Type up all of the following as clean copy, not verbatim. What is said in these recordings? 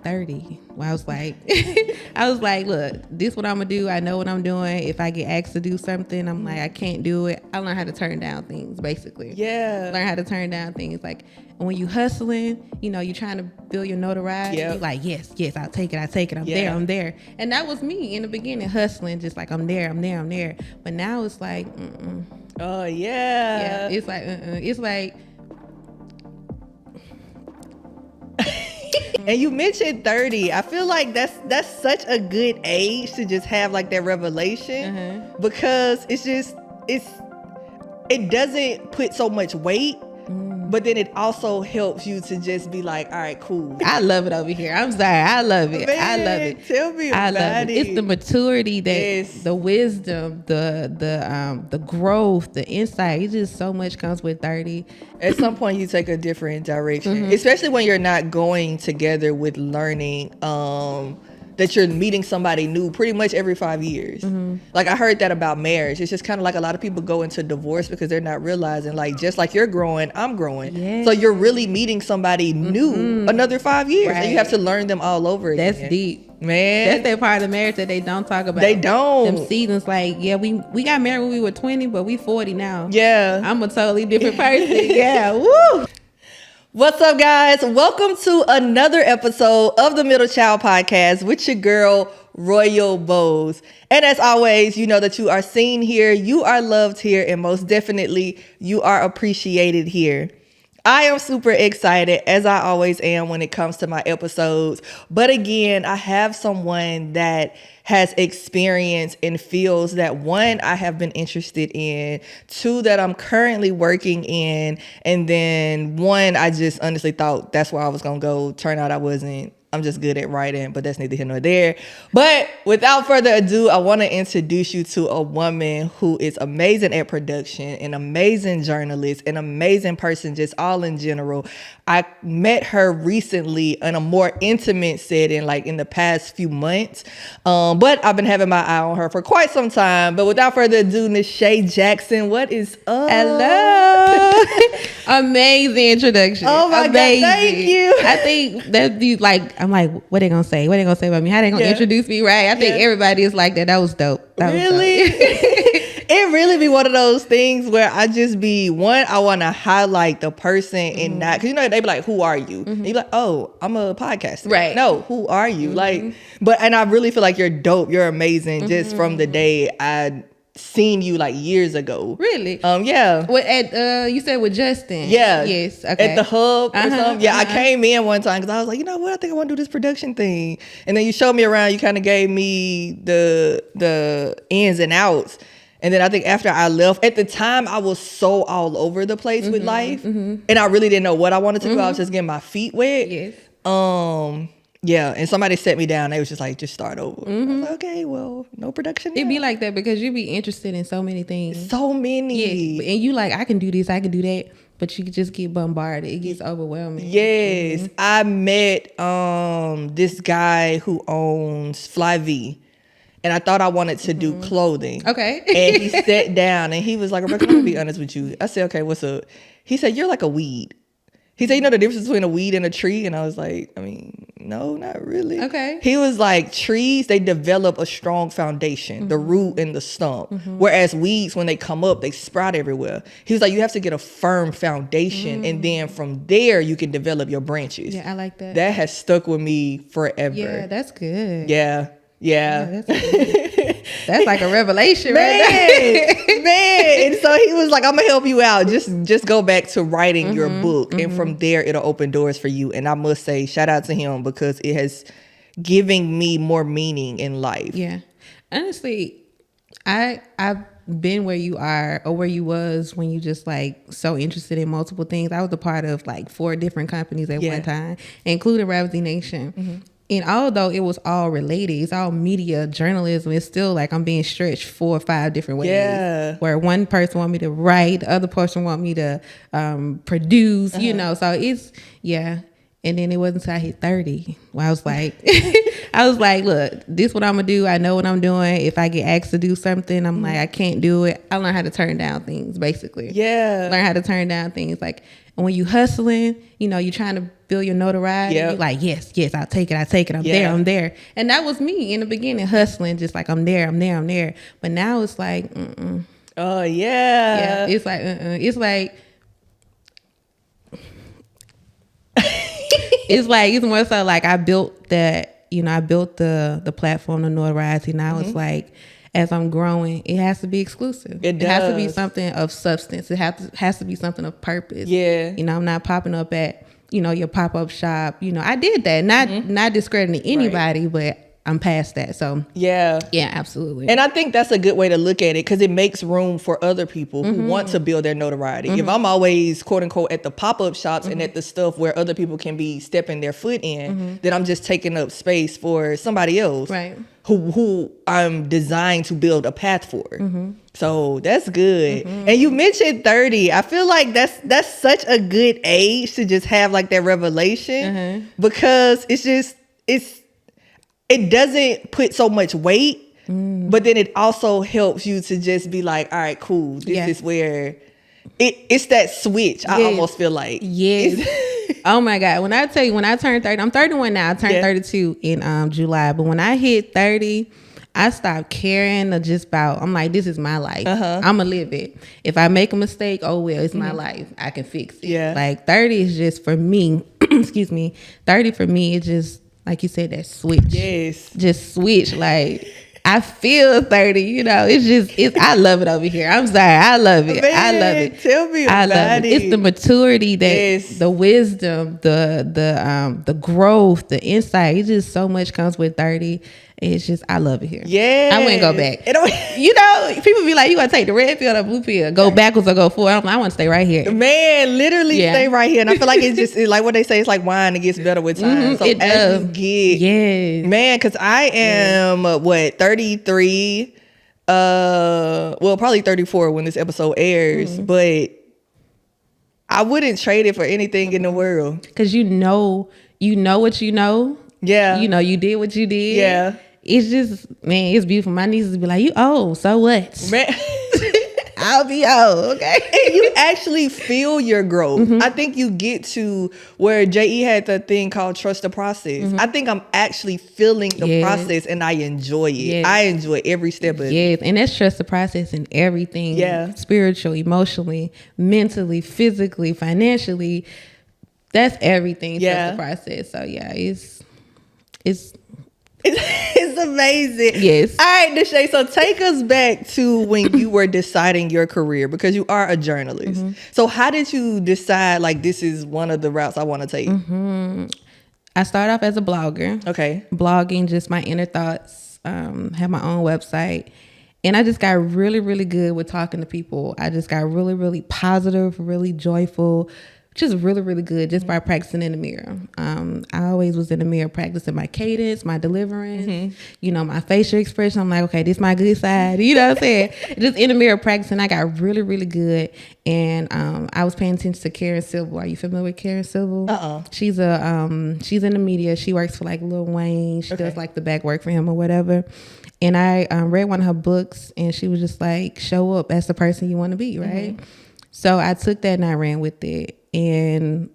30. Well, I was like, look, this what I'm gonna do. I know what I'm doing. If I get asked to do something, I'm like, I can't do it. I learn how to turn down things, basically. Yeah. Learn how to turn down things. Like, and when you hustling, you're trying to build your notoriety. Yep. You're like, yes, I'll take it. I'm there. And that was me in the beginning, hustling, just like, I'm there. But now it's like, Oh, yeah. Yeah, it's like, it's like, and you mentioned 30. I feel like that's such a good age to just have like that revelation, because it doesn't put so much weight, but then it also helps you to just be like, all right, cool. I love it over here. I'm sorry. I love it. Man, I love it. Tell me about it. It's the maturity, Yes. the wisdom, the growth, the insight. It's just so much comes with 30. At some point you take a different direction, especially when you're not going together with learning, that you're meeting somebody new pretty much every 5 years. Like, I heard that about marriage. It's just kind of like a lot of people go into divorce because they're not realizing, like, just like you're growing, I'm growing. Yes. So you're really meeting somebody new another 5 years. Right. And you have to learn them all over again. That's deep. Man. That's that part of the marriage that they don't talk about. They don't. Them seasons, like, yeah, we got married when we were 20, but we 40 now. Yeah. I'm a totally different person. Yeah. Woo. What's up, guys? Welcome to another episode of the Middle Child Podcast with your girl, Royal Bose. And as always, you know that you are seen here, you are loved here, and most definitely, you are appreciated here. I am super excited, as I always am when it comes to my episodes. But again, I have someone that has experience in fields that, one, I have been interested in, two, that I'm currently working in, and then one, I just honestly thought that's where I was going to go. Turned out I wasn't. I'm just good at writing, but that's neither here nor there. But without further ado, I want to introduce you to a woman who is amazing at production, an amazing journalist, an amazing person, just all in general. I met her recently in a more intimate setting, like in the past few months. But I've been having my eye on her for quite some time. But without further ado, Nashaye Jackson, what is up? Hello. Amazing introduction. Oh my God, thank you. I think that these, like, I'm like, what they gonna say? What they gonna say about me? How they gonna introduce me? Right? I think everybody is like that. That was dope. That really? Was dope. It really be one of those things where I just be, one, I want to highlight the person and not, because they be like, who are you? And you be like, oh, I'm a podcaster. Right. No, who are you? Like, and I really feel like you're dope. You're amazing just from the day I seen you like years ago. Really? Yeah. At you said with Justin. Yeah. Yes. Okay. At the hub or something. Yeah, I came in one time because I was like, you know what? I think I want to do this production thing. And then you showed me around. You kind of gave me the ins and outs. And then I think after I left, at the time I was so all over the place with life, and I really didn't know what I wanted to do. I was just getting my feet wet. Yes. Yeah, and somebody set me down. They was just like, just start over. I was like, okay, well, no production now. It'd be like that because you be interested in so many things. So many. Yes. And you like, I can do this, I can do that. But you just get bombarded. It gets overwhelming. Yes. I met this guy who owns Fly V. And I thought I wanted to do clothing. Okay. And he sat down and he was like, Rebecca, I'm going to be honest with you. I said, okay, what's up? He said, you're like a weed. He said, you know the difference between a weed and a tree? And I was like, I mean, no, not really. Okay. He was like, trees, they develop a strong foundation, the root and the stump. Whereas weeds, when they come up, they sprout everywhere. He was like, you have to get a firm foundation. And then from there, you can develop your branches. Yeah, I like that. That has stuck with me forever. Yeah, that's good. Yeah. That's good. That's like a revelation, man, right? man. And so he was like, I'm gonna help you out. Just go back to writing your book. And from there it'll open doors for you. And I must say, shout out to him because it has given me more meaning in life. Yeah. Honestly, I've been where you are or where you was when you just like so interested in multiple things. I was a part of like 4 different companies at one time, including Ramsey Nation. And although it was all related, it's all media journalism, it's still like I'm being stretched 4 or 5 different ways. Yeah. Where one person want me to write, the other person want me to produce, so it's, And then it wasn't until I hit 30 where I was like, look, this what I'm gonna do. I know what I'm doing. If I get asked to do something, I'm like, I can't do it. I learn how to turn down things, basically. Yeah. Learn how to turn down things. Like, And when you hustling, you know, you're trying to build your notoriety. You're like, yes, I'll take it. I'm there. And that was me in the beginning, hustling, just like I'm there. But now it's like, oh yeah. It's like, it's like, it's more so like I built that, you know, I built the platform, the notoriety. Now it's like, as I'm growing, it has to be exclusive. It has to be something of substance. It has to be something of purpose. Yeah. You know, I'm not popping up at, you know, your pop-up shop. You know, I did that. Not discrediting anybody, but I'm past that. So yeah, absolutely. And I think that's a good way to look at it, because it makes room for other people who want to build their notoriety. If I'm always quote unquote at the pop-up shops and at the stuff where other people can be stepping their foot in, then I'm just taking up space for somebody else, right? Who I'm designed to build a path for. So that's good. And you mentioned 30. I feel like that's such a good age to just have like that revelation, because it doesn't put so much weight, but then it also helps you to just be like, all right, cool. This is where it's that switch. I almost feel like. Yes. Oh my God. When I tell you, when I turned 30, I'm 31 now. I turned 32 in July. But when I hit 30, I stopped caring about, I'm like, this is my life. I'm going to live it. If I make a mistake, oh well, it's my life. I can fix it. Yeah. Like 30 is just for me, 30 for me is just, like you said, that switch. Yes. Just switch. Like, I feel 30, you know, I love it over here. I'm sorry. I love it. Man, I love it. Tell me about it. It's the maturity, that the wisdom, the growth, the insight. It's just so much comes with 30. It's just, I love it here. Yeah. I wouldn't go back. You know, people be like, you want to take the red pill or blue pill, go backwards or go forward. I'm like, I want to stay right here. Man, literally stay right here. And I feel like it's just like what they say, it's like wine, it gets better with time. So it does. Man, because I am 33, well, probably 34 when this episode airs, but I wouldn't trade it for anything in the world. Because you know what you know. Yeah. You know, you did what you did. Yeah. It's just, man, it's beautiful. My nieces be like, you old, so what? Man. I'll be old, okay? And you actually feel your growth. I think you get to where J.E. had the thing called trust the process. I think I'm actually feeling the process, and I enjoy it. Yes. I enjoy every step of it. Yes, and that's trust the process in everything. Yeah. Spiritual, emotionally, mentally, physically, financially. That's everything. Trust the process. So yeah, It's amazing. Yes. All right, Nashaye. So take us back to when you were deciding your career, because you are a journalist. So how did you decide, like, this is one of the routes I want to take? I started off as a blogger. Okay. Blogging just my inner thoughts. Had my own website. And I just got really, really good with talking to people. I just got really, really positive, really joyful, just really, really good just by practicing in the mirror. I always was in the mirror practicing my cadence, my deliverance, you know, my facial expression. I'm like, okay, this is my good side. You know what I'm saying? Just in the mirror practicing. I got really, really good. And I was paying attention to Karen Civil. Are you familiar with Karen Civil? She's she's in the media. She works for like Lil Wayne. She does like the back work for him or whatever. And I read one of her books, and she was just like, show up as the person you want to be, right? So I took that and I ran with it. And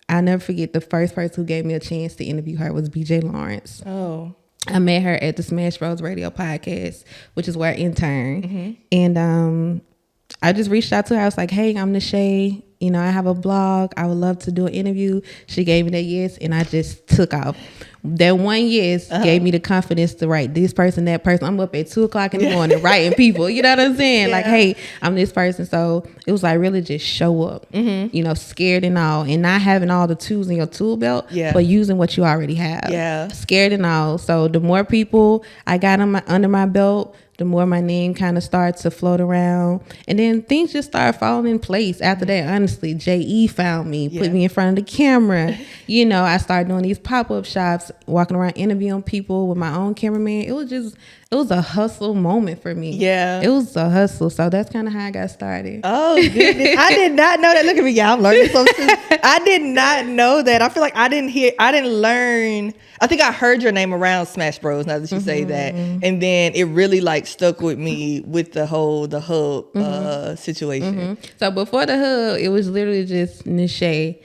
I'll never forget, the first person who gave me a chance to interview her was BJ Lawrence. Oh. I met her at the Smash Bros Radio podcast, which is where I interned. And I just reached out to her. I was like, hey, I'm Nashaye. You know, I have a blog. I would love to do an interview. She gave me that yes, and I just took off. That one yes gave me the confidence to write this person, that person. I'm up at 2:00 in the morning writing people. You know what I'm saying? Like, hey, I'm this person. So it was like really just show up, you know, scared and all, and not having all the tools in your tool belt, but using what you already have. Scared and all. So the more people I got under my belt, the more my name kind of starts to float around. And then things just started falling in place after that. Honestly, J.E. found me, put me in front of the camera. You know, I started doing these pop-up shops. walking around interviewing people with my own cameraman. It was a hustle moment for me. Yeah. It was a hustle. So that's kind of how I got started. Oh, goodness. I did not know that. Look at me. Yeah, I'm learning something too. I did not know that. I feel like I didn't learn. I think I heard your name around Smash Bros. Now that you say that. And then it really like stuck with me with the hub situation. So before the hub, it was literally just Nashaye.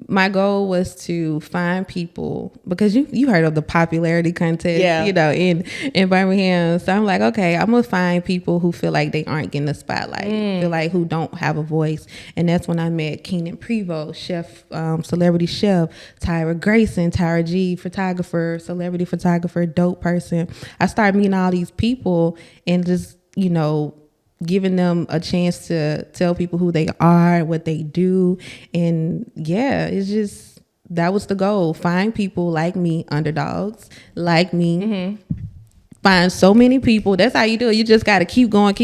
My goal was to find people, because you heard of the popularity contest, in Birmingham. So I'm like, okay, I'm gonna find people who feel like they aren't getting the spotlight, feel like who don't have a voice. And that's when I met Keenan Prevost, chef, celebrity chef, Tyra Grayson, Tyra G, photographer, celebrity photographer, dope person. I started meeting all these people and just, giving them a chance to tell people who they are, what they do. And yeah, it's just, that was the goal. Find people like me, underdogs like me. Find so many people. That's how you do it. You just got to keep going.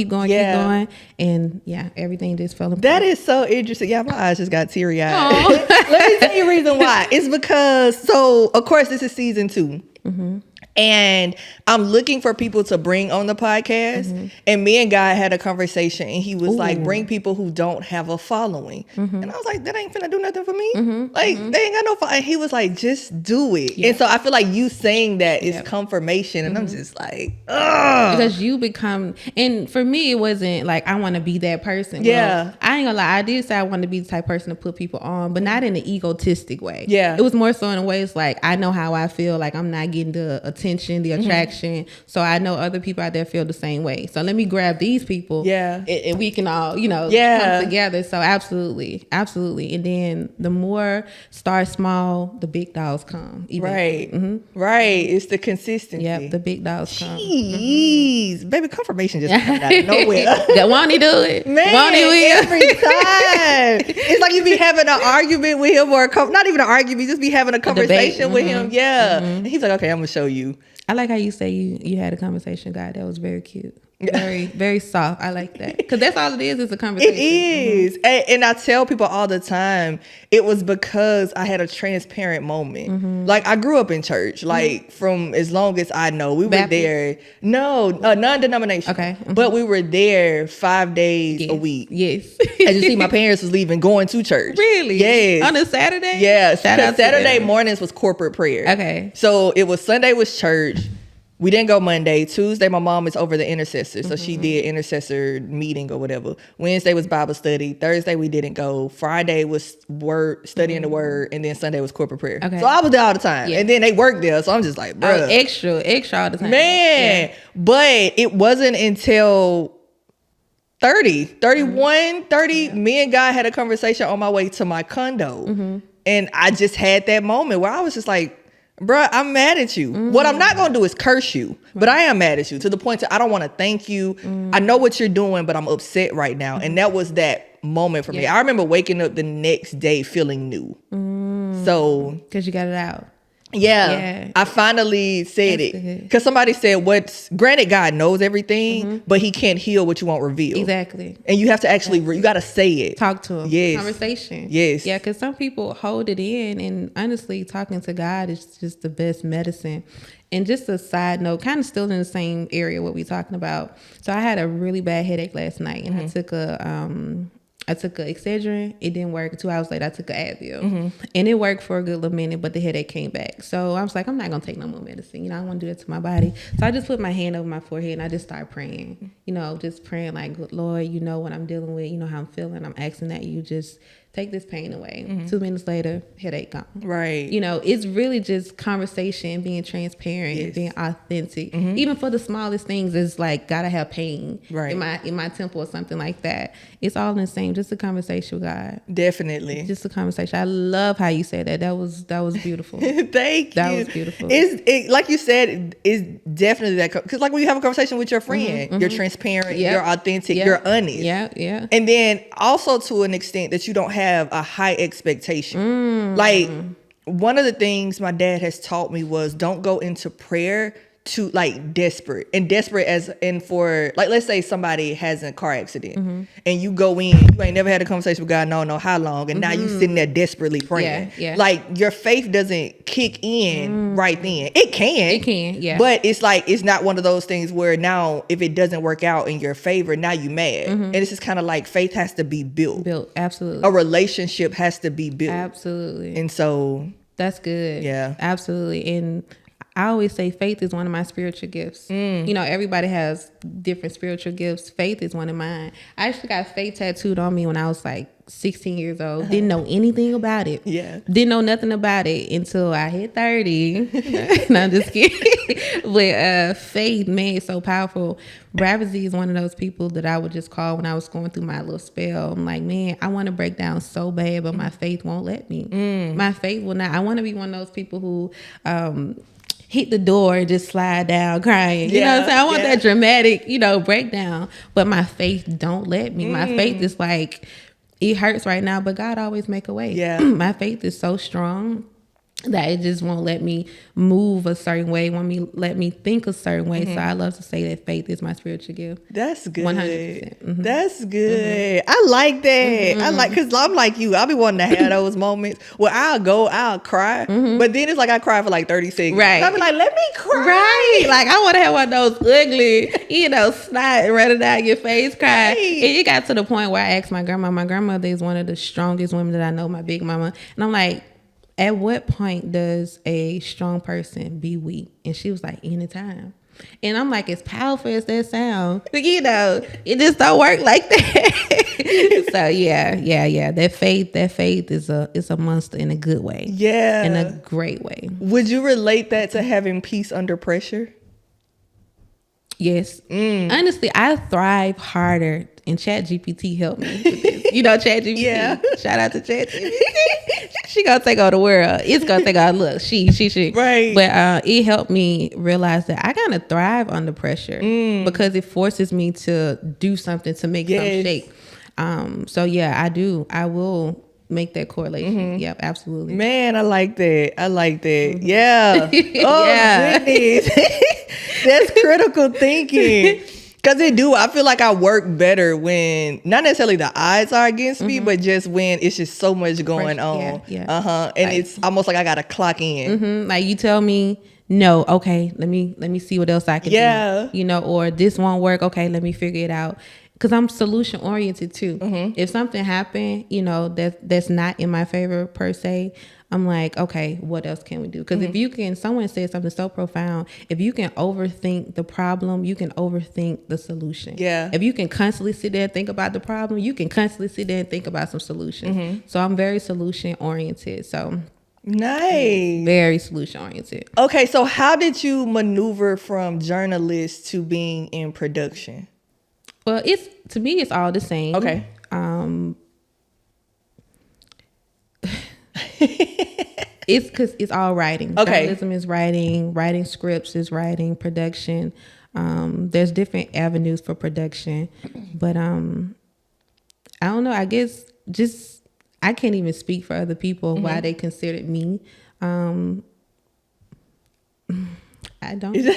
And yeah, everything just fell apart. That is so interesting. Yeah, my eyes just got teary eyed. Let me tell you the reason why. It's because, of course, this is season 2. And I'm looking for people to bring on the podcast. And me and Guy had a conversation, and he was like, bring people who don't have a following. And I was like, that ain't finna do nothing for me. Like, they ain't got no following. And he was like, just do it. And so I feel like you saying that is confirmation. And I'm just like, ugh. Because you become, and for me, it wasn't like, I want to be that person. Yeah. Well, I ain't gonna lie. I did say I want to be the type of person to put people on, but not in an egotistic way. Yeah. It was more so in a way, it's like, I know how I feel. Like, I'm not getting the attention, the attraction. So I know other people out there feel the same way. So let me grab these people. Yeah. And we can all, come together. So absolutely. And then the more start small, the big dogs come. Right. Right. It's the consistency. Yep. The big dogs come. Jeez. Baby, confirmation just comes out of nowhere. Won't he do it? Man, won't he will? every time. It's like you be having an argument with him, or not even an argument, just be having a conversation with him. Yeah. And he's like, okay, I'm going to show you. I like how you say you had a conversation, God. That was very cute. Very, very soft. I like that. Because that's all it is a conversation. It is. And I tell people all the time, it was because I had a transparent moment. Like, I grew up in church. Like, from as long as I know. We were there. No, non-denominational. Okay. But we were there 5 days a week. Yes. As you see, my parents was leaving, going to church. Really? Yes. On a Saturday? Yes. Because Saturday mornings was corporate prayer. Okay. So it was Sunday was church. We didn't go Monday. Tuesday, my mom is over the intercessor. So she did intercessor meeting or whatever. Wednesday was Bible study. Thursday, we didn't go. Friday was studying the word. And then Sunday was corporate prayer. Okay. So I was there all the time. Yeah. And then they worked there. So I'm just like, bro. Extra all the time. Man. Yeah. But it wasn't until 30, me and Guy had a conversation on my way to my condo. And I just had that moment where I was just like, bruh, I'm mad at you. What I'm not going to do is curse you, but I am mad at you to the point I don't want to thank you. I know what you're doing, but I'm upset right now. And that was that moment for me. I remember waking up the next day feeling new. So, because you got it out. Yeah, I finally said it. Because somebody said, granted, God knows everything, but he can't heal what you won't reveal. Exactly. And you have to actually, you got to say it. Talk to him. Yes. Conversation. Yes. Yeah, because some people hold it in, and honestly, talking to God is just the best medicine. And just a side note, kind of still in the same area what we're talking about. So I had a really bad headache last night, and I took a Excedrin. It didn't work. 2 hours later, I took an Advil. And it worked for a good little minute, but the headache came back. So I was like, I'm not going to take no more medicine. I don't want to do that to my body. So I just put my hand over my forehead, and I just started praying. Just praying like, Lord, you know what I'm dealing with. You know how I'm feeling. I'm asking that you just take this pain away. 2 minutes later, headache gone. Right. It's really just conversation, being transparent, being authentic. Even for the smallest things, it's like gotta have pain in my temple or something like that. It's all the same. Just a conversation with God. Definitely. Just a conversation. I love how you said that. That was beautiful. Thank you. That was beautiful. It, like you said, it's definitely that. Because like when you have a conversation with your friend, you're transparent, you're authentic, you're honest. Yeah. And then also to an extent that you don't have a high expectation. Like one of the things my dad has taught me was don't go into prayer to like desperate, and desperate as in for like, let's say somebody has a car accident and you go in, you ain't never had a conversation with God, no how long, and now you sitting there desperately praying. Yeah. Like your faith doesn't kick in right then. It can, yeah. but it's like, it's not one of those things where now if it doesn't work out in your favor, now you mad. And it's just kind of like faith has to be built. Absolutely. A relationship has to be built. Absolutely. And so that's good. Yeah. Absolutely. And I always say faith is one of my spiritual gifts. You know, everybody has different spiritual gifts. Faith is one of mine. I actually got faith tattooed on me when I was like 16 years old. Didn't know anything about it. Yeah. Didn't know nothing about it until I hit 30. No, I'm just kidding. But faith, man, is so powerful. Bravezy is one of those people that I would just call when I was going through my little spell. I'm like, man, I want to break down so bad, but my faith won't let me. My faith will not. I want to be one of those people who hit the door and just slide down crying. You know what I'm saying? I want that dramatic, breakdown. But my faith don't let me. My faith is like, it hurts right now, but God always make a way. Yeah. My faith is so strong that it just won't let me move a certain way, let me think a certain way. So I love to say that faith is my spiritual gift. That's good. 100%. That's good. I like that. I like, because I'm like you. I'll be wanting to have those moments where I'll cry, but then it's like I cry for like 30 seconds. Right. I'll be like, let me cry. Right. Like I want to have one of those ugly, snot running down your face cry. Right. And it got to the point where I asked my grandma. My grandmother is one of the strongest women that I know, my big mama. And I'm like, at what point does a strong person be weak? And she was like, anytime. And I'm like, as powerful as that sound, it just don't work like that. So yeah. That faith is a monster in a good way. Yeah. In a great way. Would you relate that to having peace under pressure? Yes. Honestly, I thrive harder, and ChatGPT helped me with this. ChatGPT. Yeah. Shout out to ChatGPT. She gonna take over the world. It's gonna take over. Look, she. Right. But it helped me realize that I gotta thrive under pressure because it forces me to do something to make some shape. So yeah, I do. I will make that correlation. Yep, absolutely. Man, I like that. Yeah. Oh, goodness. That's critical thinking. Because I feel like I work better when, not necessarily the odds are against me, but just when it's just so much going on. Yeah. And it's almost like I got to clock in. Like you tell me, no, okay, let me see what else I can do. Or this won't work. Okay, let me figure it out. Because I'm solution oriented too. If something happened, that's not in my favor per se, I'm like, okay, what else can we do? Because if someone said something so profound, if you can overthink the problem, you can overthink the solution. Yeah. If you can constantly sit there and think about the problem, you can constantly sit there and think about some solutions. So I'm very solution oriented. So nice. Very solution oriented. Okay, so how did you maneuver from journalist to being in production? Well, to me, it's all the same. Okay. It's because it's all writing. Okay. Journalism is writing scripts is writing, production. There's different avenues for production, but I don't know. I guess just I can't even speak for other people why they considered me. I don't know.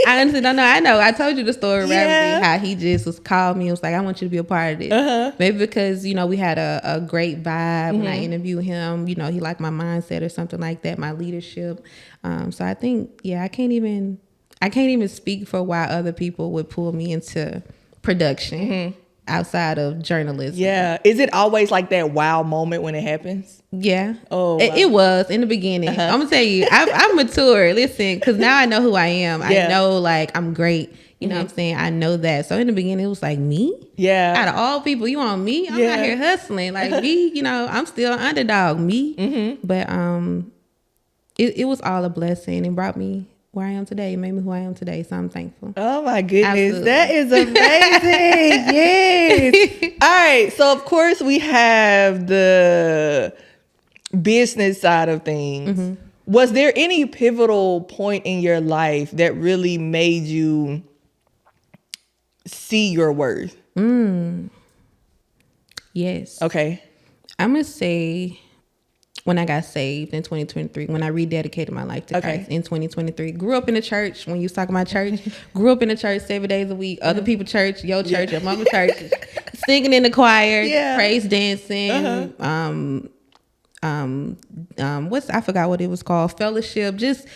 I honestly don't know. I know. I told you the story of Ramsey, how he just called me and was like, I want you to be a part of this. Maybe because, we had a great vibe when I interviewed him. He liked my mindset or something like that, my leadership. So I think, I can't even speak for why other people would pull me into production outside of journalism. Yeah. Is it always like that wow moment when it happens? Yeah. Oh, wow. It was in the beginning. I'm gonna tell you, I'm mature. Listen, because now I know who I am. I know, like, I'm great. You know what I'm saying? I know that. So in the beginning, it was like, me? Yeah. Out of all people, you want me? I'm out here hustling. Like, me, I'm still an underdog. Me? But it was all a blessing and brought me where I am today. It made me who I am today. So I'm thankful. Oh my goodness. Absolutely. That is amazing. Yes. All right. So of course we have the business side of things. Was there any pivotal point in your life that really made you see your worth? Yes. Okay. I'm going to say when I got saved in 2023, when I rededicated my life to Christ in 2023. Grew up in the church. When you was talking about church, grew up in the church 7 days a week. Other people church, your church, your mama church, singing in the choir, praise dancing, I forgot what it was called, fellowship, just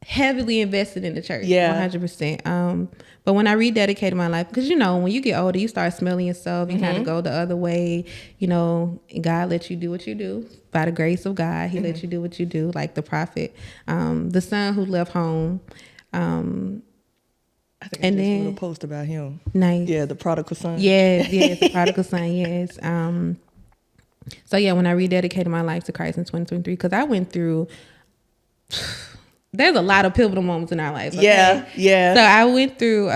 heavily invested in the church. 100%. But when I rededicated my life, because when you get older, you start smelling yourself, you kind of go the other way, God let you do what you do. By the grace of God, he let you do what you do, like the prophet, the son who left home. I think I just wrote a post about him. Nice. Yeah, the prodigal son. Yes, the prodigal son, yes. So when I rededicated my life to Christ in 2023, because I went through... There's a lot of pivotal moments in our lives. Okay? Yeah. So I went through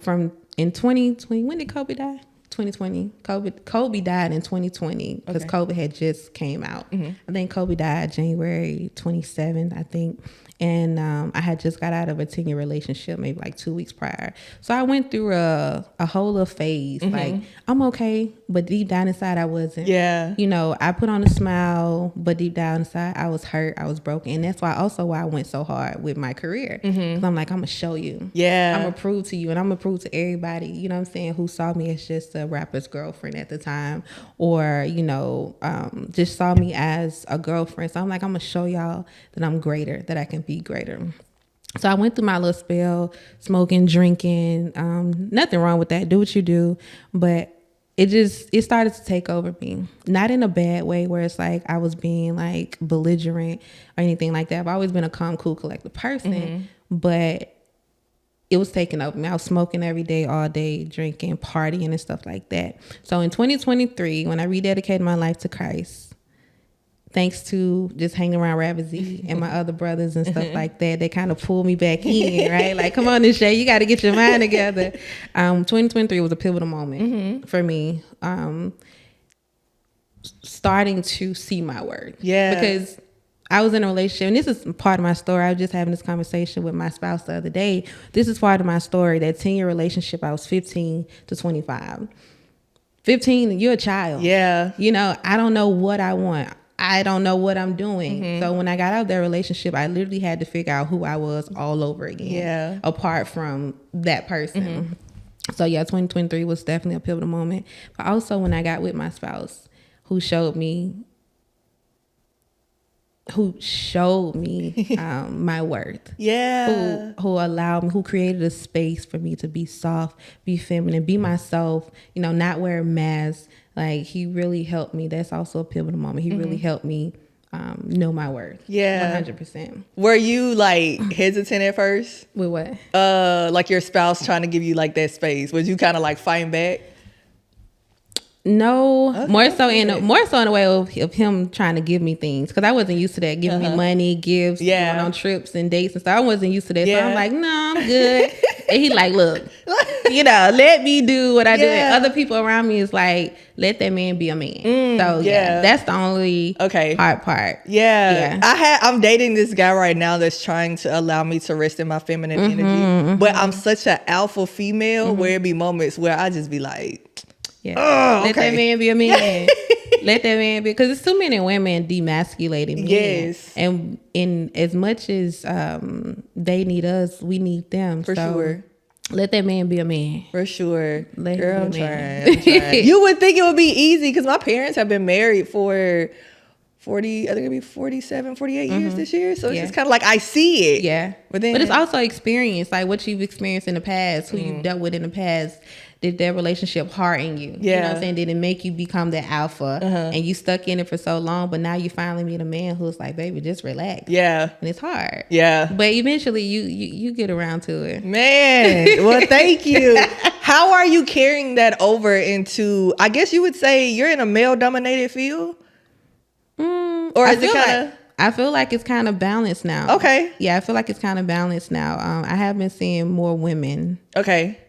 from in 2020. When did Kobe die? 2020. Kobe died in 2020 because COVID had just came out. I think Kobe died January 27th, I think. And I had just got out of a 10-year relationship, maybe like 2 weeks prior. So I went through a whole little phase. Like, I'm okay, but deep down inside, I wasn't. Yeah. I put on a smile, but deep down inside, I was hurt. I was broken. And that's why I went so hard with my career. Because I'm like, I'm going to show you. Yeah. I'm going to prove to you. And I'm going to prove to everybody, you know what I'm saying, who saw me as just a rapper's girlfriend at the time. Or, just saw me as a girlfriend. So I'm like, I'm going to show y'all that I'm greater, that I can be greater. So I went through my little spell, smoking, drinking, nothing wrong with that. Do what you do. But it started to take over me. Not in a bad way where it's like I was being like belligerent or anything like that. I've always been a calm, cool, collected person, but it was taking over me. I was smoking every day, all day, drinking, partying and stuff like that. So in 2023, when I rededicated my life to Christ, thanks to just hanging around Rabbit Z and my other brothers and stuff like that, they kind of pulled me back in, right? Like, come on, Nashaye, you got to get your mind together. 2023 was a pivotal moment for me, starting to see my worth. Yeah. Because I was in a relationship, and this is part of my story. I was just having this conversation with my spouse the other day. This is part of my story, that 10-year relationship. I was 15 to 25. 15, you're a child. Yeah. I don't know what I want. I don't know what I'm doing. So when I got out of that relationship, I literally had to figure out who I was all over again. Yeah. Apart from that person. So 2023 was definitely a pivotal moment. But also when I got with my spouse, who showed me my worth. Yeah. Who allowed me, who created a space for me to be soft, be feminine, be myself, not wear a mask. Like, he really helped me. That's also a pivotal moment. He really helped me know my worth. Yeah. 100%. Were you like hesitant at first? With what? Like your spouse trying to give you like that space. Was you kind of like fighting back? No, okay. more so in a way of him trying to give me things, because I wasn't used to that, giving me money, gifts, going on trips and dates and stuff. I wasn't used to that, so I'm like, no, I'm good. And he like, look, let me do what I do. And other people around me is like, let that man be a man. So that's the only hard part. I'm dating this guy right now that's trying to allow me to rest in my feminine energy, but I'm such an alpha female where it be moments where I just be like, let that man be a man. Let that man be, because it's too many women demasculating men. Yes. And in as much as they need us, we need them. For sure. Let that man be a man. For sure. Girl, I'm trying. You would think it would be easy, because my parents have been married for 40, I think it'll be 47, 48 years this year. So it's just kind of like, I see it. Yeah. But it's also experience, like what you've experienced in the past, who you've dealt with in the past. Did that relationship harden you? You know what I'm saying? Did it make you become the alpha and you stuck in it for so long, but now you finally meet a man who's like, baby, just relax. Yeah. And it's hard. Yeah. But eventually you get around to it. Man, well, thank you. How are you carrying that over into, I guess you would say you're in a male-dominated field? Or is it kind of... I feel like it's kind of balanced now. Okay. Yeah, I feel like it's kind of balanced now. I have been seeing more women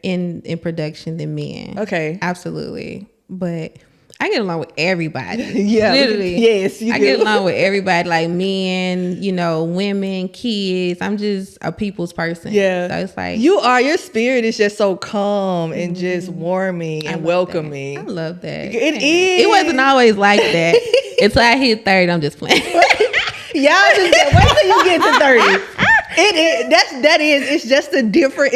in production than men. Okay. Absolutely. But I get along with everybody. Yeah. Literally. Yes, I get along with everybody, like men, women, kids. I'm just a people's person. Yeah. So it's like your spirit is just so calm and just warming and welcoming. I love that. It is. It wasn't always like that. Until I hit 30, I'm just playing. Y'all just wait till you get to 30. It's just a different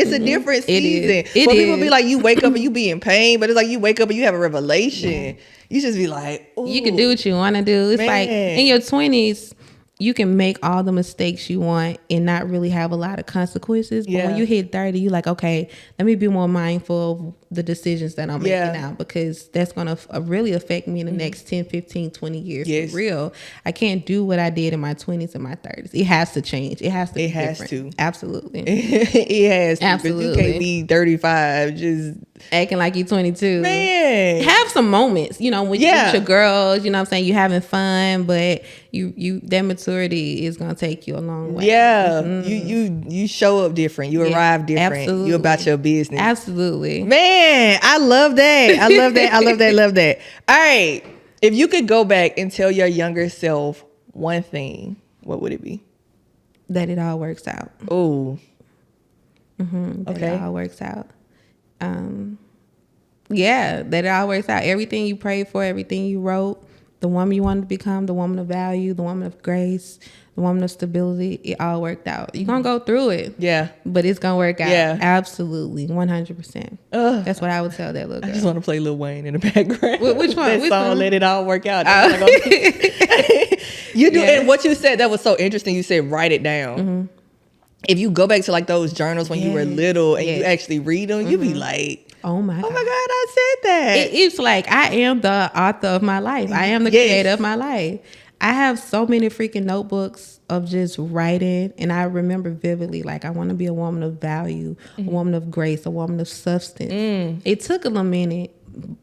season. People be like, you wake up and you be in pain, but it's like you wake up and you have a revelation. Yeah. You just be like, ooh. You can do what you want to do. It's like in your 20s, you can make all the mistakes you want and not really have a lot of consequences. But when you hit 30, you're like, okay, let me be more mindful of the decisions that I'm making now, because that's going to really affect me in the next 10, 15, 20 years. Yes. For real. I can't do what I did in my 20s and my 30s. It has to change. It has to be different. Absolutely. It has to. Absolutely. You can't be 35 just acting like you're 22. Man. Have some moments, when you with your girls, you know what I'm saying? You're having fun, but you that maturity is going to take you a long way. Yeah. You show up different. You arrive different. Absolutely. You about your business. Absolutely. Man, I love that. I love that. All right. If you could go back and tell your younger self one thing, what would it be? That it all works out. Oh. That it all works out. That it all works out. Everything you prayed for, everything you wrote, the woman you wanted to become, the woman of value, the woman of grace, the woman of stability, it all worked out. You're going to go through it. Yeah. But it's going to work out. Yeah. Absolutely. 100%. That's what I would tell that little girl. I just want to play Lil Wayne in the background. Which one? That Which song, one? Let It All Work Out. You do. And what you said, that was so interesting. You said, write it down. If you go back to like those journals when you were little and you actually read them, you be like, oh my God, I said that. It's like, I am the author of my life. I am the creator of my life. I have so many freaking notebooks of just writing. And I remember vividly, like, I want to be a woman of value, a woman of grace, a woman of substance. It took a little minute,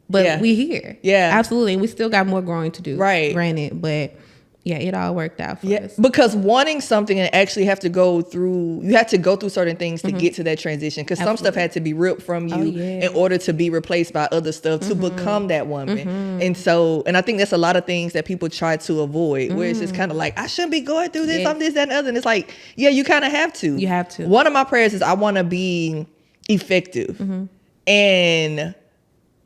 but we here. Yeah. Absolutely. And we still got more growing to do. Right. Granted, but yeah, it all worked out for us. Because wanting something and actually have to go through certain things to get to that transition. Because some stuff had to be ripped from you in order to be replaced by other stuff to become that woman. And I think that's a lot of things that people try to avoid, where it's just kind of like, I shouldn't be going through this, I'm this, that, and other. And it's like, you kind of have to. You have to. One of my prayers is I want to be effective. And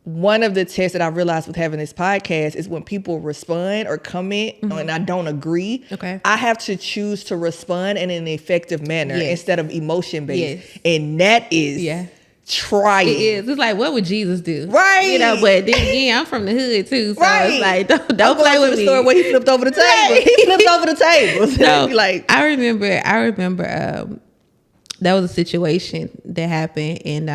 one of the tests that I realized with having this podcast is when people respond or comment and I don't agree, I have to choose to respond in an effective manner instead of emotion based. And that is trying. It is. It's like, what would Jesus do? Right. But then again, I'm from the hood too. So it's like, don't play with me. The story where he flipped over the table. He flipped over the table. So like, I remember that was a situation that happened, and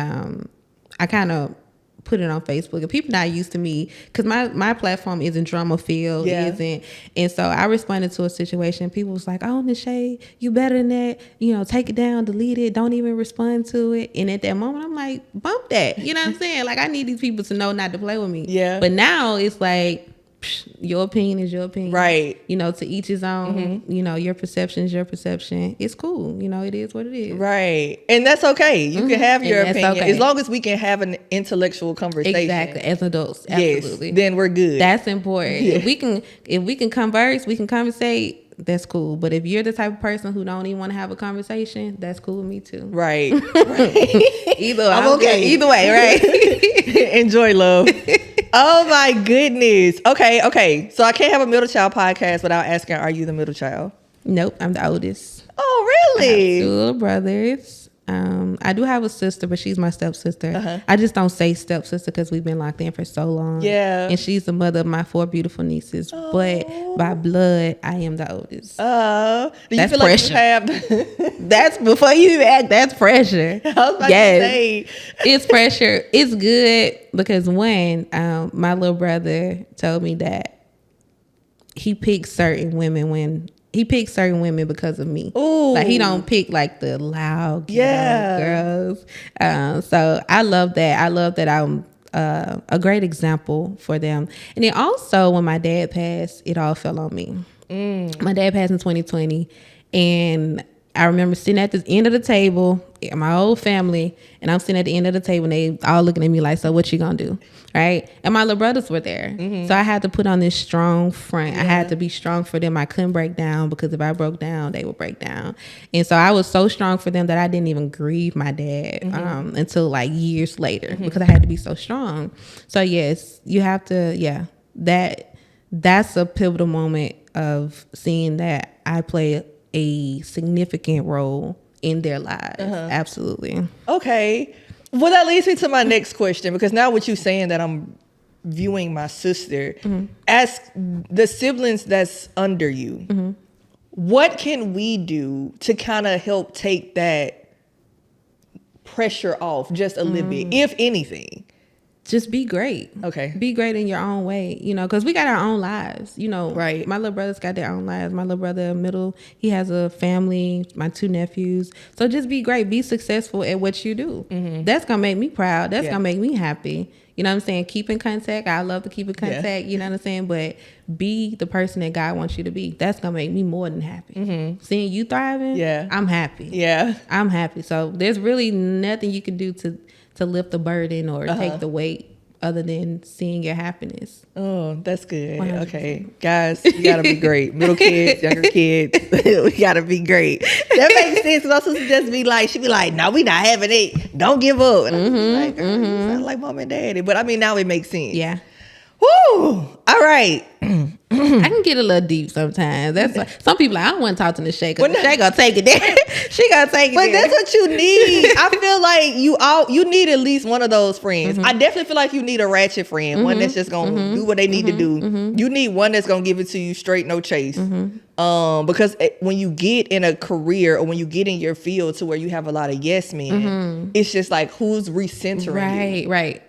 I kind of put it on Facebook, and people not used to me because my platform isn't drama filled, isn't, and so I responded to a situation. People was like, "Oh, Nashaye, you better than that. Take it down, delete it, don't even respond to it." And at that moment, I'm like, "Bump that." You know what I'm saying? Like, I need these people to know not to play with me. Yeah. But now it's like, your opinion is your opinion, right? To each his own. Your perception is your perception. It's cool. It is what it is, right? And that's okay. You can have your opinion as long as we can have an intellectual conversation. Exactly, as adults, absolutely. Yes, then we're good. That's important. Yeah. If we can converse, we can conversate. That's cool. But if you're the type of person who don't even want to have a conversation, that's cool with me too. Right. I'm okay. Either way, right? Enjoy, love. Oh my goodness. Okay. So I can't have a middle child podcast without asking, are you the middle child? Nope, I'm the oldest. Oh, really? I have 2 little brothers. I do have a sister, but she's my stepsister. I just don't say stepsister because we've been locked in for so long. Yeah. And she's the mother of my 4 beautiful nieces. Oh. But by blood, I am the oldest. Do you feel pressure. Like you have... That's before you act. That's pressure. I was about to say. It's pressure. It's good because when my little brother told me that he picked certain women because of me. Ooh. Like, he don't pick like the loud girls. So I love that. I love that I'm a great example for them. And then also when my dad passed, it all fell on me. My dad passed in 2020, and I remember sitting at the end of the table, my whole family, and I'm sitting at the end of the table, and they all looking at me like, so what you gonna do? Right? And my little brothers were there. So I had to put on this strong front. I had to be strong for them. I couldn't break down, because if I broke down, they would break down. And so I was so strong for them that I didn't even grieve my dad until like years later, because I had to be so strong. So yes, you have to, that's a pivotal moment of seeing that I play a significant role in their lives. Absolutely. Okay. Well, that leads me to my next question, because now what you're saying that I'm viewing my sister as the siblings that's under you, what can we do to kind of help take that pressure off just a little bit, if anything? Just be great. Okay. Be great in your own way, because we got our own lives, Right. My little brother's got their own lives. My little brother, middle, he has a family, my 2 nephews. So just be great. Be successful at what you do. That's going to make me proud. That's going to make me happy. You know what I'm saying? Keep in contact. I love to keep in contact. You know what I'm saying? But be the person that God wants you to be. That's going to make me more than happy. Seeing you thriving, I'm happy. Yeah. I'm happy. So there's really nothing you can do to lift the burden or take the weight other than seeing your happiness. Oh, that's good. 100%. Okay. Guys, you got to be great. Middle kids, younger kids, we got to be great. That makes sense. My sister just be like, she be like, no, we not having it. Don't give up. And I be like, girl, you sound like mom and daddy. But I mean, now it makes sense. Yeah. Woo! All right. I can get a little deep sometimes. That's why some people like, I don't want to talk to Nashaye, because Nashaye gonna take it there. She gonna take it But there. that's what you need. I feel like you need at least one of those friends. I definitely feel like you need a ratchet friend, one that's just gonna do what they need to do. You need one that's gonna give it to you straight, no chase. Because when you get in a career, or when you get in your field to where you have a lot of yes men, it's just like, who's recentering you? Right.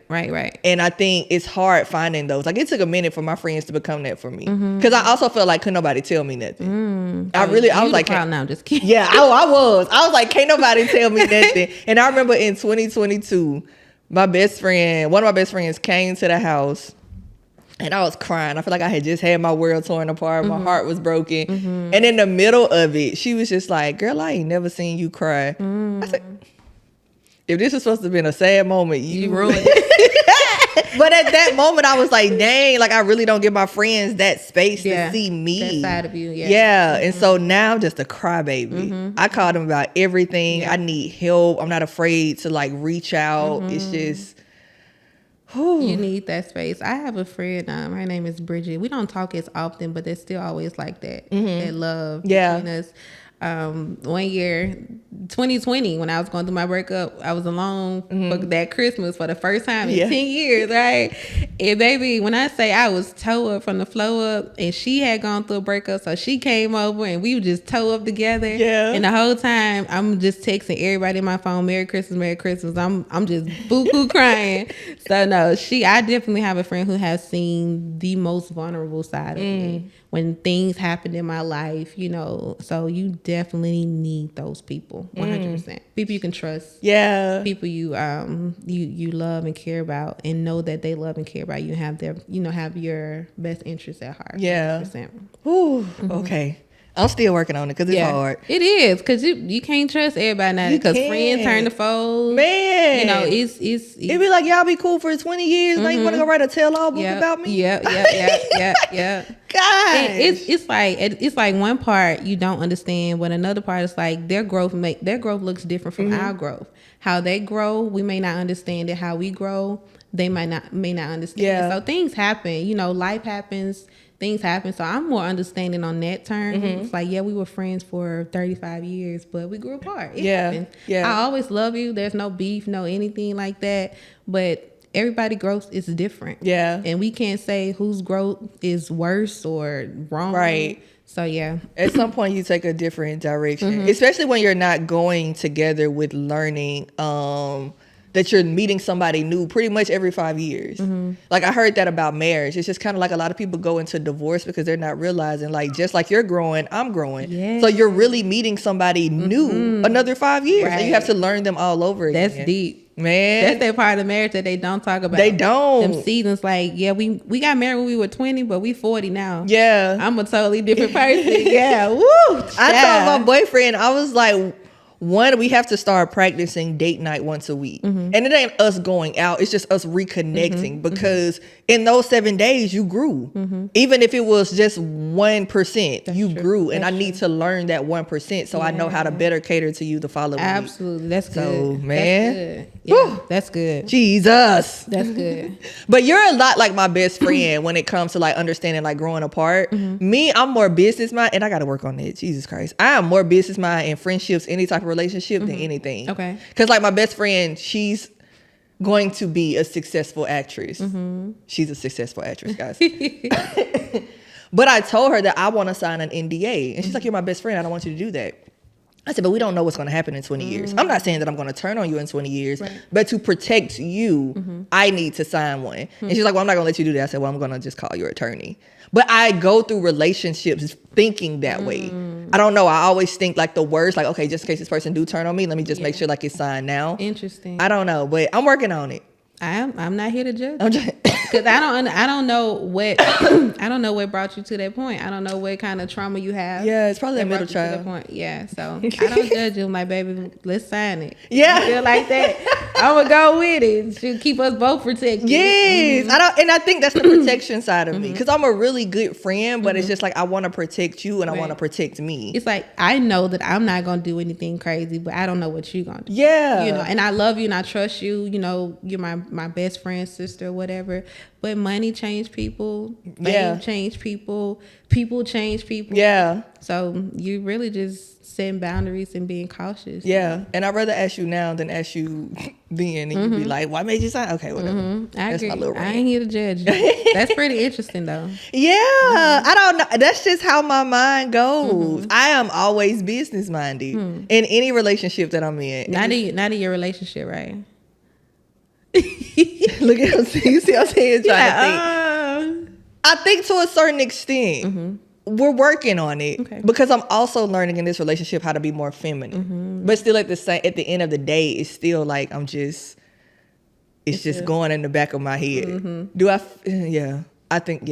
And I think it's hard finding those. Like, it took a minute for my friends to become that for me. Because I also felt like couldn't nobody tell me nothing. I was like, now I'm just kidding. yeah, I was like, can't nobody tell me nothing. And I remember in 2022, one of my best friends came to the house, and I was crying. I feel like I had just had my world torn apart. My heart was broken. And in the middle of it, she was just like, girl, I ain't never seen you cry. I said, if this was supposed to have been a sad moment, you ruined it. But at that moment, I was like, dang, like, I really don't give my friends that space to see me. That side of you, And so now I'm just a crybaby. I call them about everything. I need help. I'm not afraid to like reach out. It's just... You need that space. I have a friend, her name is Bridget. We don't talk as often, but there's still always like that love between us. 1 year, 2020, when I was going through my breakup, I was alone for that Christmas for the first time in 10 years, right? And baby, when I say I was toe up from the floor up, and she had gone through a breakup, so she came over and we would just toe up together. And the whole time I'm just texting everybody in my phone, Merry Christmas, Merry Christmas. I'm just boo-hoo crying. So no, I definitely have a friend who has seen the most vulnerable side of me when things happened in my life, so you definitely need those people, 100%. People you can trust. People you love and care about, and know that they love and care about you, and have your best interests at heart. 100%. Ooh, okay. I'm still working on it, because it's hard. It is, because you can't trust everybody now, because friends turn to foes. Man. It be like, y'all be cool for 20 years. Now you want to go write a tell-all book about me? Yeah. God. It's like one part you don't understand, but another part is like their growth looks different from our growth. How they grow, we may not understand it. How we grow, they may not understand it. So things happen. Life happens. Things happen. So I'm more understanding on that term. It's like, we were friends for 35 years, but we grew apart. It happened. I always love you. There's no beef, no anything like that. But everybody's growth is different. And we can't say whose growth is worse or wrong. Right. So at some point you take a different direction, especially when you're not going together with learning, that you're meeting somebody new pretty much every 5 years. Like, I heard that about marriage. It's just kind of like a lot of people go into divorce because they're not realizing, like, just like you're growing, I'm growing. So you're really meeting somebody new another 5 years. And you have to learn them all over again. That's deep. Man, that's that part of marriage that they don't talk about. They don't. Them seasons, like, yeah, we got married when we were 20, but we 40 now. Yeah. I'm a totally different person. Yeah. Woo. I told my boyfriend, I was like, one, we have to start practicing date night once a week. And it ain't us going out. It's just us reconnecting because in those 7 days, you grew. Even if it was just 1%, That's you true. grew. And That's I need to learn that 1% so I know how to better cater to you the following week. Absolutely. That's good. So, man. That's good. Yeah, that's good. Jesus. That's good. But you're a lot like my best friend when it comes to like understanding like growing apart. Me, I'm more business mind, and I got to work on that. Jesus Christ. I am more business mind in friendships, any type of relationship than anything. Okay. Because like my best friend, she's going to be a successful actress. She's a successful actress, guys. But I told her that I want to sign an NDA. And she's like, you're my best friend. I don't want you to do that. I said, but we don't know what's going to happen in 20 years. I'm not saying that I'm going to turn on you in 20 years, but to protect you, I need to sign one. And she's like, well, I'm not going to let you do that. I said, well, I'm going to just call your attorney. But I go through relationships thinking that way. I don't know. I always think like the worst, like, okay, just in case this person do turn on me, let me just make sure like it's signed now. Interesting. I don't know, but I'm working on it. I'm not here to judge. I'm just Because I don't know what I don't know what brought you to that point. I don't know what kind of trauma you have. Yeah, it's probably that middle brought you to that child. point. Yeah, so I don't judge you. I'm like, baby, let's sign it. Yeah. You feel like that? I'm gonna go with it. Should keep us both protected. Yes, I think that's the protection side of me because I'm a really good friend, but it's just like I want to protect you and I want to protect me. It's like I know that I'm not gonna do anything crazy, but I don't know what you're gonna do. Yeah, You know, and I love you and I trust you. You know, you're my best friend, sister, whatever. But money changed people. Fame changed people. People change people. Yeah. So you really just setting boundaries and being cautious. Yeah. And I'd rather ask you now than ask you then. And you be like, why made you sign? Okay, whatever. I That's agree. my little rant. I ain't here to judge you. That's pretty interesting though. Yeah. I don't know. That's just how my mind goes. I am always business minded in any relationship that I'm in. Not in your relationship, right? Look at him. You see what I'm saying? Trying to think. I think to a certain extent. We're working on it because I'm also learning in this relationship how to be more feminine. But still at the end of the day, it's still like it's just going in the back of my head. I think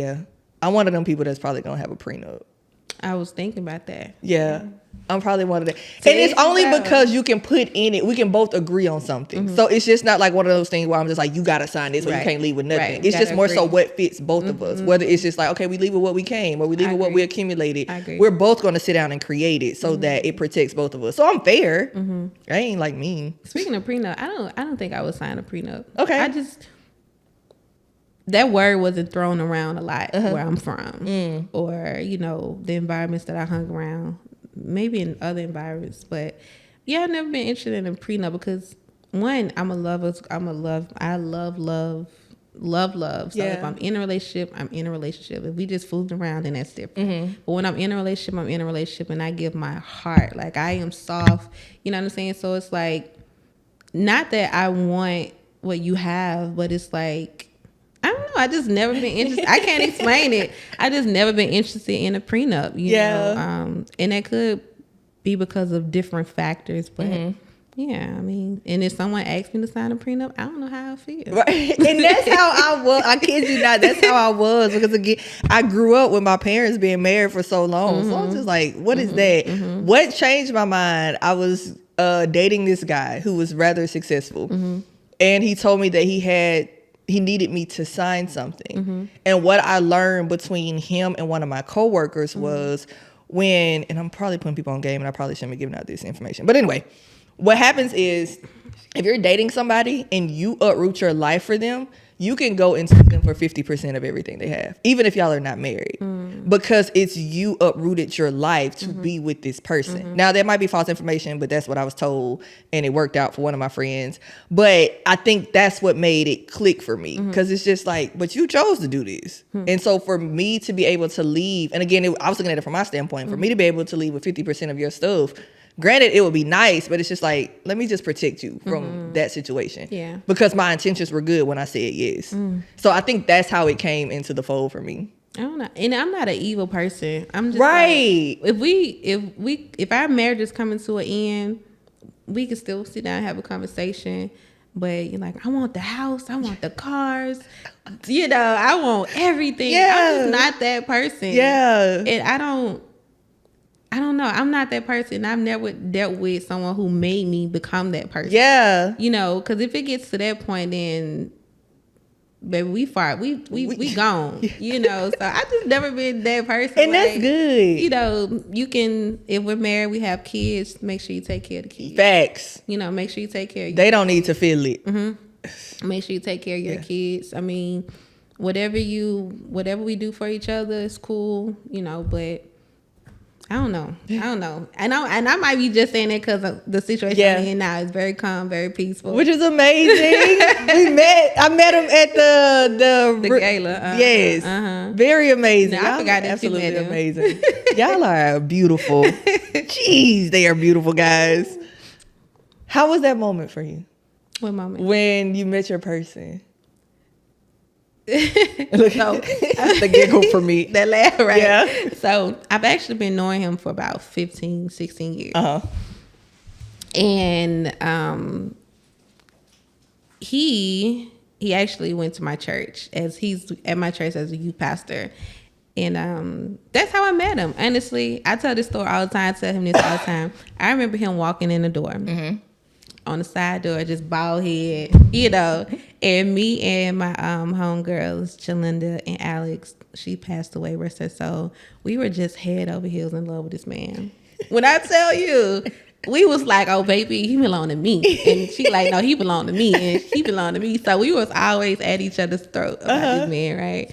I'm one of them people that's probably gonna have a prenup. I was thinking about that. Yeah. I'm probably one of them. And it's only because you can put in it, we can both agree on something. So it's just not like one of those things where I'm just like, you got to sign this or you can't leave with nothing. It's just more so what fits both of us. Whether it's just like, okay, we leave with what we came or we leave with what we accumulated. We're both going to sit down and create it so that it protects both of us. So I'm fair. I ain't like mean. Speaking of prenup, I don't think I would sign a prenup. Okay. That word wasn't thrown around a lot where I'm from or, you know, the environments that I hung around. Maybe in other environments, but yeah, I've never been interested in a prenup because one, I love. So if I'm in a relationship, I'm in a relationship. If we just fooling around, then that's different. But when I'm in a relationship, I'm in a relationship, and I give my heart. Like I am soft. You know what I'm saying? So it's like, not that I want what you have, but it's like, I don't know. I just never been interested. I can't explain it. I just never been interested in a prenup. You know? And that could be because of different factors. But yeah, I mean, and if someone asks me to sign a prenup, I don't know how I feel. Right. And that's how I was. I kid you not. That's how I was because again, I grew up with my parents being married for so long. So I'm just like, what is that? What changed my mind? I was dating this guy who was rather successful, and he told me that he needed me to sign something. And what I learned between him and one of my coworkers was and I'm probably putting people on game and I probably shouldn't be giving out this information. But anyway, what happens is if you're dating somebody and you uproot your life for them, you can go and sue them for 50% of everything they have, even if y'all are not married, because it's you uprooted your life to be with this person. Now, there might be false information, but that's what I was told, and it worked out for one of my friends. But I think that's what made it click for me, because it's just like, but you chose to do this. And so for me to be able to leave, and again, I was looking at it from my standpoint, for me to be able to leave with 50% of your stuff, granted, it would be nice, but it's just like, let me just protect you from that situation. Yeah. Because my intentions were good when I said yes. So I think that's how it came into the fold for me. I don't know. And I'm not an evil person. I'm just right. Like, if our marriage is coming to an end, we can still sit down and have a conversation. But you're like, I want the house, I want the cars, I want everything. Yeah. I'm just not that person. Yeah. And I don't know. I'm not that person. I've never dealt with someone who made me become that person. Yeah. Because if it gets to that point, then baby, we gone. So I just never been that person. And that's good. You can, if we're married, we have kids, make sure you take care of the kids. Facts. Make sure you take care of your They don't need to feel it. Mm-hmm. Make sure you take care of your kids. I mean, whatever we do for each other is cool, but I don't know. And I might be just saying it because the situation I'm in now is very calm, very peaceful. Which is amazing. I met him at the gala. Yes. Very amazing. No, I forgot that absolutely you met him. Amazing. Y'all are beautiful. Jeez, they are beautiful, guys. How was that moment for you? What moment? When you met your person. So That's the giggle for me. That laugh, right? Yeah. So I've actually been knowing him for about 15, 16 years. Uh-huh. And he actually went to my church, as he's at my church as a youth pastor. And that's how I met him. Honestly, I tell this story all the time. I tell him this all the time. I remember him walking in the door. Mm-hmm. On the side door, just bald head, and me and my homegirls, Jalinda and Alex, she passed away, rest her soul. We were just head over heels in love with this man. When I tell you, we was like, oh baby, he belong to me, and she like, no, he belong to me, and he belong to me. So we was always at each other's throat about this man, right?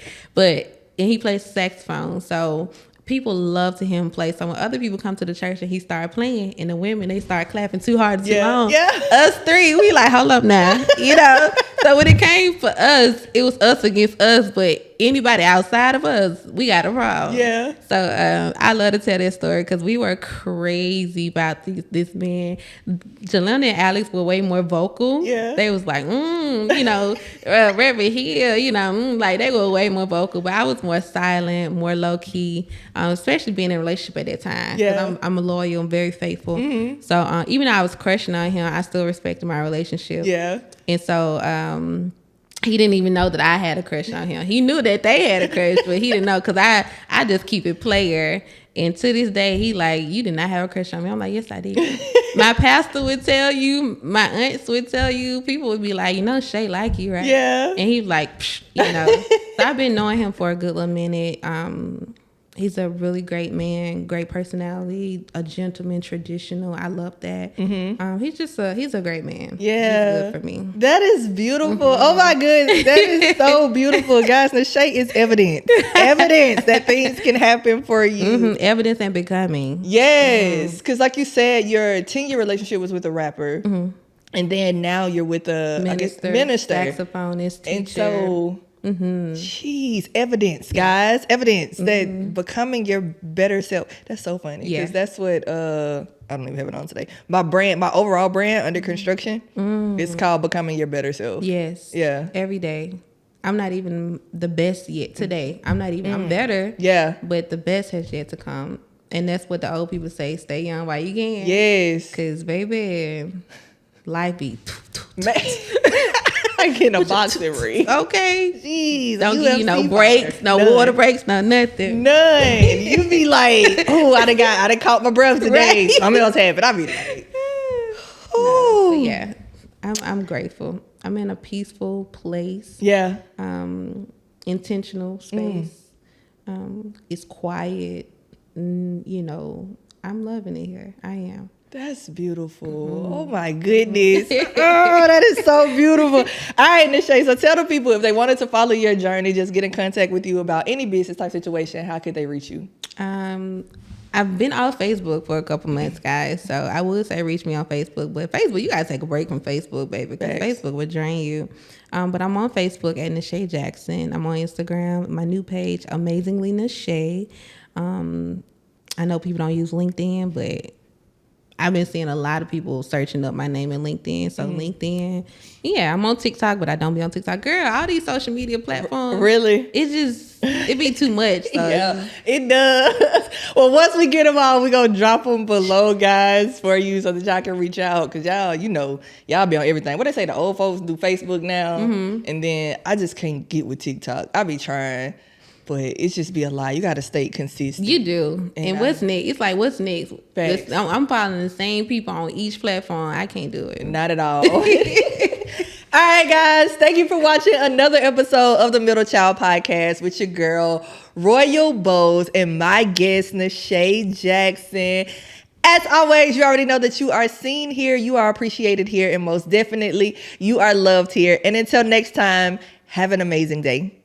And he plays saxophone, so people love to hear him play. So when other people come to the church and he started playing, and the women, they start clapping too hard, too long. Yeah. Us three, we like, hold up now, So when it came for us, it was us against us. But anybody outside of us, we got a problem. Yeah. So I love to tell that story because we were crazy about this man. Jalinda and Alex were way more vocal. Yeah. They was like, Reverend here, like they were way more vocal. But I was more silent, more low key, especially being in a relationship at that time. Yeah. I'm a loyal, I'm very faithful. Mm-hmm. So even though I was crushing on him, I still respected my relationship. Yeah. And so he didn't even know that I had a crush on him. He knew that they had a crush, but he didn't know because I just keep it player. And to this day, he like, you did not have a crush on me. I'm like, yes, I did. My pastor would tell you, my aunts would tell you, people would be like, Shay like you, right? Yeah. And he was like, So I've been knowing him for a good little minute. He's a really great man, great personality, a gentleman, traditional. I love that. Mm-hmm. He's a great man. Yeah. He's good for me. That is beautiful. Mm-hmm. Oh my goodness. That is so beautiful. Guys, Nashaye is evidence that things can happen for you. Mm-hmm. Evidence and becoming. Yes. Because like you said, your 10-year relationship was with a rapper. Mm-hmm. And then now you're with a minister, saxophonist, teacher. And so... Mm-hmm. Jeez, evidence, guys. Evidence that becoming your better self. That's so funny because that's what I don't even have it on today. My overall brand under construction is called Becoming Your Better Self. Yes. Yeah. Every day. I'm not even the best yet today. I'm better. Yeah. But the best has yet to come. And that's what the old people say, stay young while you can. Yes. Because baby, life be I get a boxing ring. Okay. Jeez. Don't give you no breaks, no water breaks, no nothing. None. You be like, oh, I done caught my breath today. Right. Something else happened. I be like, oh. No, yeah. I'm grateful. I'm in a peaceful place. Yeah. Intentional space. It's quiet. I'm loving it here. I am. That's beautiful. Mm-hmm. Oh my goodness. Oh, that is so beautiful. All right, Nashaye. So tell the people if they wanted to follow your journey, just get in contact with you about any business type situation, how could they reach you? I've been off Facebook for a couple months, guys. So I would say reach me on Facebook. But Facebook, you got to take a break from Facebook, baby, because Facebook would drain you. But I'm on Facebook at Nashaye Jackson. I'm on Instagram. My new page, Amazingly Nashaye. I know people don't use LinkedIn, but I've been seeing a lot of people searching up my name in LinkedIn. So LinkedIn, yeah, I'm on TikTok, but I don't be on TikTok. Girl, all these social media platforms. Really? It be too much. So Yeah, it does. Well, once we get them all, we gonna drop them below, guys, for you so that y'all can reach out. Cause y'all, y'all be on everything. What they say, the old folks do Facebook now. And then I just can't get with TikTok. I be trying. But it's just be a lie. You got to stay consistent. You do. And what's next? It's like, what's next? Facts. I'm following the same people on each platform. I can't do it. Not at all. All right, guys. Thank you for watching another episode of the Middle Child Podcast with your girl, Royal Bows, and my guest, Nashaye Jackson. As always, you already know that you are seen here, you are appreciated here, and most definitely, you are loved here. And until next time, have an amazing day.